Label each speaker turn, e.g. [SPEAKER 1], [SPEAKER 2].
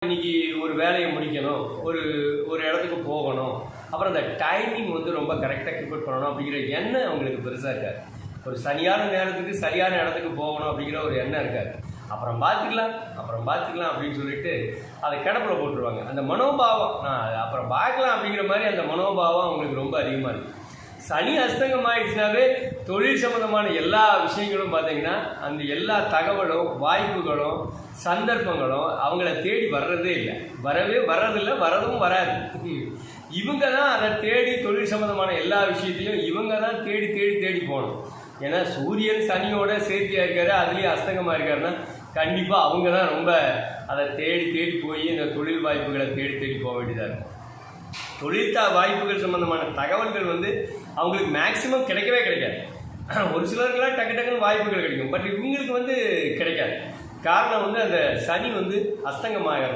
[SPEAKER 1] இன்னைக்கு ஒரு வேலையை முடிக்கணும், ஒரு ஒரு இடத்துக்கு போகணும், அப்புறம் அந்த டைமிங் வந்து ரொம்ப கரெக்டாக கீப்பப் பண்ணணும் அப்படிங்கிற எண்ணம் அவங்களுக்கு பெருசாக இருக்காது. ஒரு சரியான நேரத்துக்கு சரியான இடத்துக்கு போகணும் அப்படிங்கிற ஒரு எண்ணம் இருக்காது. அப்புறம் பார்த்துக்கலாம் அப்படின்னு சொல்லிட்டு அதை கிடப்பில் போட்டுருவாங்க. அந்த மனோபாவம் அப்புறம் பார்க்கலாம் அப்படிங்கிற மாதிரி அந்த மனோபாவம் அவங்களுக்கு ரொம்ப அதிகமாக இருக்குது. சனி அஸ்தங்கம் ஆயிடுச்சுனாவே தொழில் சம்மந்தமான எல்லா விஷயங்களும் பார்த்தீங்கன்னா அந்த எல்லா தகவலும் வாய்ப்புகளும் சந்தர்ப்பங்களும் அவங்கள தேடி வர்றதே இல்லை, வர்றதில்லை, வரதும் வராது. இவங்க தான் அதை தேடி தொழில் சம்மந்தமான எல்லா விஷயத்தையும் இவங்க தான் தேடி தேடி தேடி போகணும். ஏன்னா சூரியன் சனியோட சேர்த்தியாக இருக்காரு, அதுலேயும் அஸ்தங்கமாக இருக்காருன்னா கண்டிப்பாக அவங்க தான் ரொம்ப அதை தேடி தேடி போய் இந்த தொழில் வாய்ப்புகளை தேடி தேடி போக வேண்டியதாக இருக்கும். தொழில் வாய்ப்புகள் சம்மந்தமான தகவல்கள் வந்து அவங்களுக்கு மேக்சிமம் கிடைக்கவே கிடைக்காது. ஒரு சிலருக்குலாம் டக்குன்னு வாய்ப்புகள் கிடைக்கும், பட் இவங்களுக்கு வந்து கிடைக்காது. காரணம் வந்து அந்த சனி வந்து அஸ்தங்கமாக